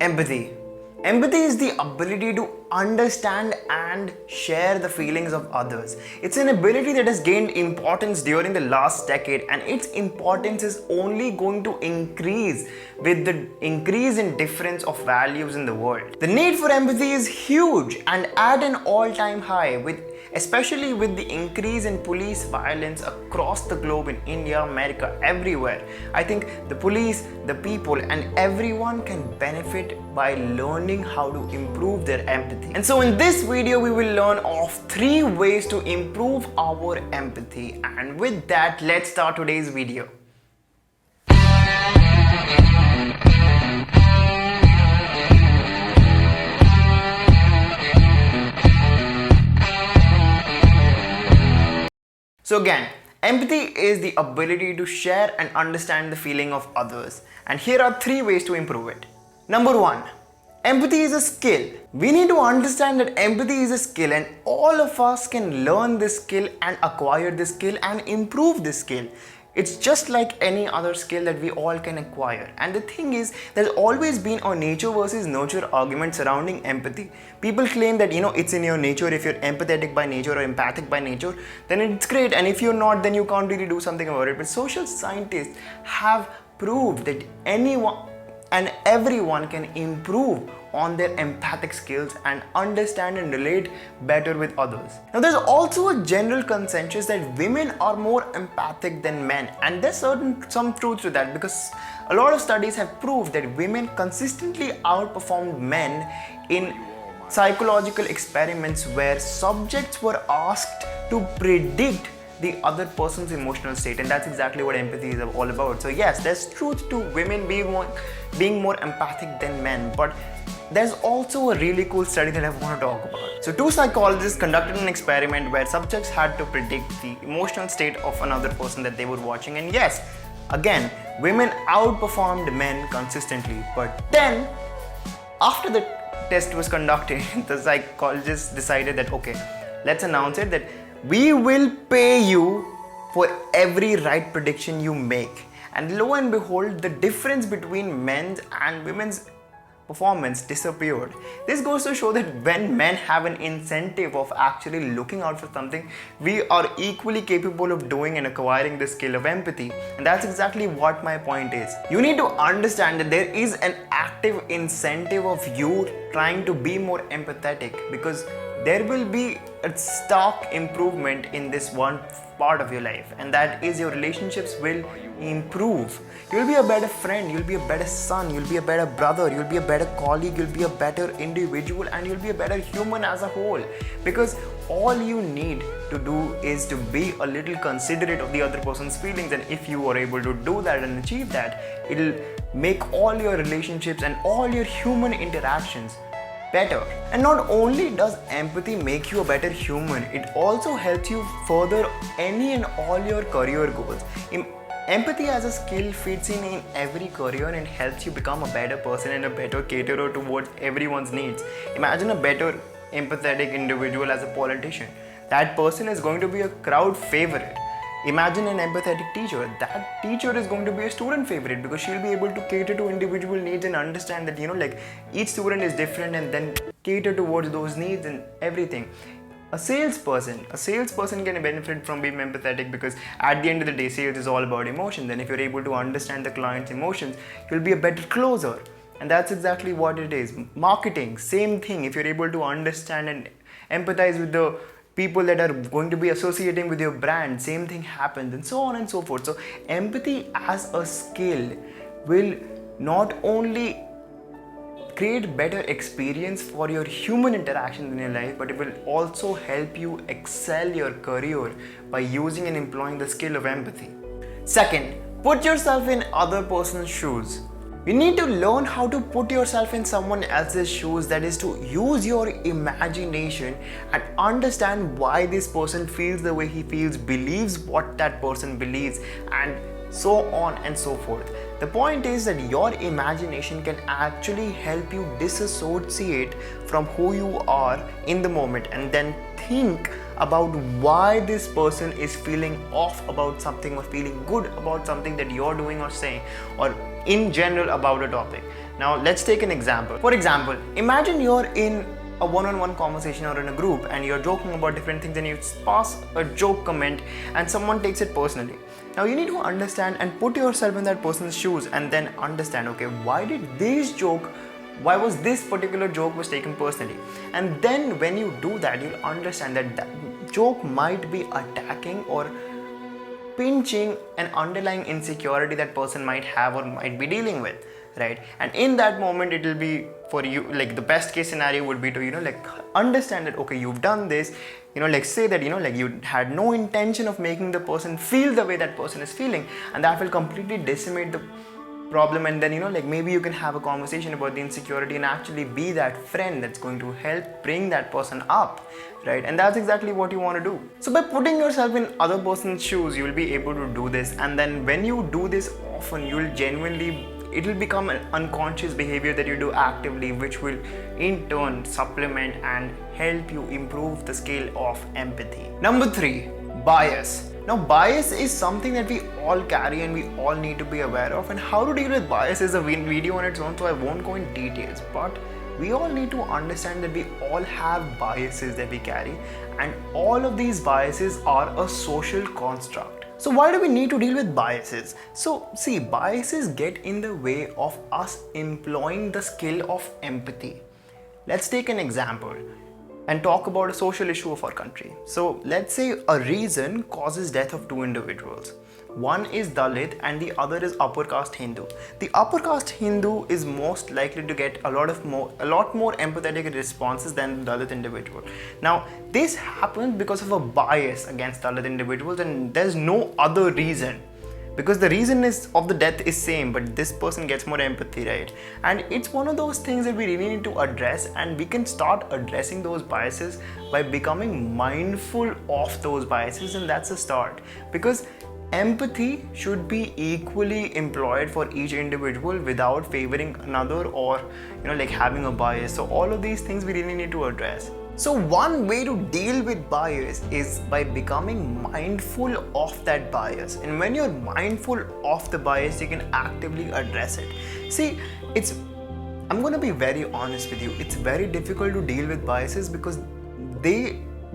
Empathy. Empathy is the ability to understand and share the feelings of others. It's an ability that has gained importance during the last decade, and its importance is only going to increase with the increase in difference of values in the world. The need for empathy is huge and at an all-time high, especially with the increase in police violence across the globe in India, America, everywhere. I think the police, the people, and everyone can benefit by learning how to improve their empathy. And so in this video, we will learn of 3 ways to improve our empathy. And with that, let's start today's video. So again, empathy is the ability to share and understand the feeling of others. And here are 3 ways to improve it. Number 1, empathy is a skill. We need to understand that empathy is a skill, and all of us can learn this skill and acquire this skill and improve this skill. It's just like any other skill that we all can acquire. And the thing is, there's always been a nature versus nurture argument surrounding empathy. People claim that, it's in your nature. If you're empathetic by nature or empathic by nature, then it's great. And if you're not, then you can't really do something about it. But social scientists have proved that anyone and everyone can improve on their empathic skills and understand and relate better with others. Now, there's also a general consensus that women are more empathic than men, and there's some truth to that, because a lot of studies have proved that women consistently outperformed men in psychological experiments where subjects were asked to predict the other person's emotional state, and that's exactly what empathy is all about. So yes, there's truth to women being more empathic than men, but there's also a really cool study that I want to talk about. So 2 psychologists conducted an experiment where subjects had to predict the emotional state of another person that they were watching, and yes, again, women outperformed men consistently. But then, after the test was conducted, the psychologists decided that, okay, let's announce it that we will pay you for every right prediction you make. And lo and behold, the difference between men's and women's performance disappeared. This goes to show that when men have an incentive of actually looking out for something, we are equally capable of doing and acquiring the skill of empathy. And that's exactly what my point is. You need to understand that there is an active incentive of you trying to be more empathetic, because there will be a stark improvement in this one part of your life, and that is your relationships will improve. You'll be a better friend, you'll be a better son, you'll be a better brother, you'll be a better colleague, you'll be a better individual, and you'll be a better human as a whole, because all you need to do is to be a little considerate of the other person's feelings. And if you are able to do that and achieve that, it'll make all your relationships and all your human interactions better. And not only does empathy make you a better human, it also helps you further any and all your career goals. Empathy as a skill fits in every career and helps you become a better person and a better caterer towards everyone's needs. Imagine a better empathetic individual as a politician. That person is going to be a crowd favorite. Imagine an empathetic teacher. That teacher is going to be a student favorite, because she'll be able to cater to individual needs and understand that, each student is different, and then cater towards those needs and everything. A salesperson can benefit from being empathetic, because at the end of the day, sales is all about emotions. And if you're able to understand the client's emotions, you'll be a better closer. And that's exactly what it is. Marketing, same thing. If you're able to understand and empathize with the people that are going to be associating with your brand, same thing happens, and so on and so forth. So empathy as a skill will not only create better experience for your human interactions in your life, but it will also help you excel your career by using and employing the skill of empathy. Second, put yourself in other person's shoes. You need to learn how to put yourself in someone else's shoes, that is to use your imagination and understand why this person feels the way he feels, believes what that person believes, and so on and so forth. The point is that your imagination can actually help you disassociate from who you are in the moment, and then think about why this person is feeling off about something or feeling good about something that you're doing or saying, or in general about a topic. Now let's take an example. For example, imagine you're in a one-on-one conversation or in a group and you're joking about different things and you pass a joke comment and someone takes it personally. Now you need to understand and put yourself in that person's shoes and then understand, okay, why was this particular joke was taken personally? And then when you do that, you'll understand that that joke might be attacking or pinching an underlying insecurity that person might have or might be dealing with, right? And in that moment, it will be for you, like the best case scenario would be to, like understand that, okay, you've done this, like say that, like you had no intention of making the person feel the way that person is feeling, and that will completely decimate the problem. And then, like maybe you can have a conversation about the insecurity and actually be that friend that's going to help bring that person up, right? And that's exactly what you want to do. So by putting yourself in other person's shoes, you will be able to do this. And then when you do this often, it will become an unconscious behavior that you do actively, which will in turn supplement and help you improve the skill of empathy. Number 3, bias. Now, bias is something that we all carry and we all need to be aware of, and how to deal with bias is a video on its own, so I won't go in details, but we all need to understand that we all have biases that we carry, and all of these biases are a social construct. So why do we need to deal with biases? So see, biases get in the way of us employing the skill of empathy. Let's take an example and talk about a social issue of our country. So let's say a reason causes death of 2 individuals. One is Dalit and the other is upper caste Hindu. The upper caste Hindu is most likely to get a lot more empathetic responses than the Dalit individual. Now this happens because of a bias against Dalit individuals, and there's no other reason. Because the reason of the death is same, but this person gets more empathy, right? And it's one of those things that we really need to address, and we can start addressing those biases by becoming mindful of those biases, and that's a start. Because empathy should be equally employed for each individual without favoring another or like having a bias. So all of these things we really need to address. So one way to deal with bias is by becoming mindful of that bias. And when you're mindful of the bias, you can actively address it. See, I'm going to be very honest with you. It's very difficult to deal with biases because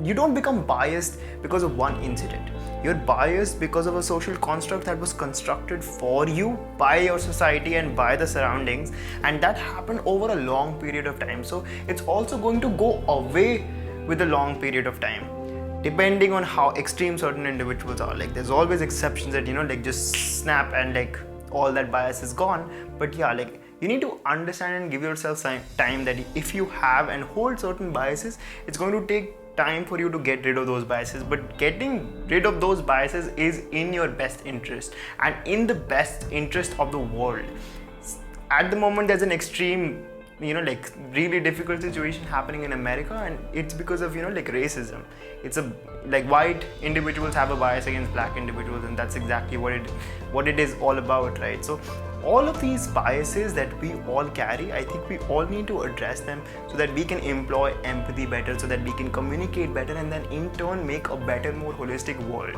you don't become biased because of one incident. You're biased because of a social construct that was constructed for you by your society and by the surroundings, and that happened over a long period of time. So it's also going to go away with a long period of time, depending on how extreme certain individuals are. Like there's always exceptions that like just snap and like all that bias is gone. But yeah, like you need to understand and give yourself time that if you have and hold certain biases, it's going to take time for you to get rid of those biases. But getting rid of those biases is in your best interest and in the best interest of the world. At the moment, there's an extreme like really difficult situation happening in America, and it's because of like racism. It's like white individuals have a bias against black individuals, and that's exactly what it is all about, right? So all of these biases that we all carry, I think we all need to address them so that we can employ empathy better, so that we can communicate better, and then in turn make a better, more holistic world.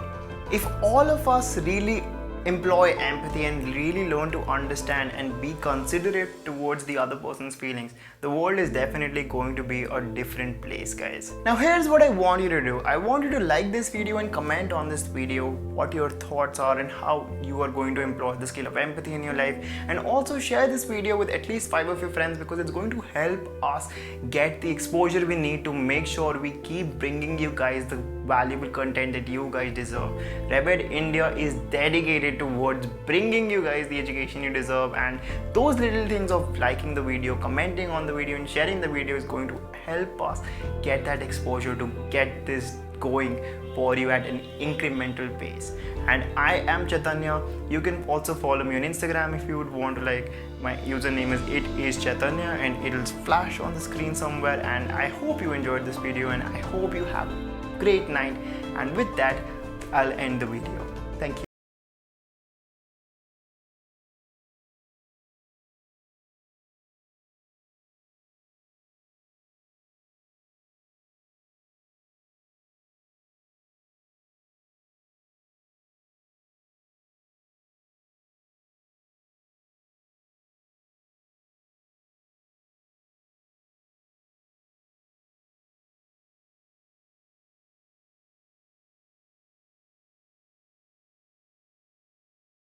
If all of us really employ empathy and really learn to understand and be considerate towards the other person's feelings, the world is definitely going to be a different place, guys. Now here's what I want you to do. I want you to like this video and comment on this video what your thoughts are and how you are going to employ the skill of empathy in your life, and also share this video with at least 5 of your friends, because it's going to help us get the exposure we need to make sure we keep bringing you guys the valuable content that you guys deserve. Rebed India is dedicated towards bringing you guys the education you deserve, and those little things of liking the video, commenting on the video and sharing the video is going to help us get that exposure to get this going for you at an incremental pace. And I am Chaitanya. You can also follow me on Instagram if you would want to. Like, my username is Chaitanya, and it'll flash on the screen somewhere. And I hope you enjoyed this video, and I hope you have a great night. And with that, I'll end the video. Thank you.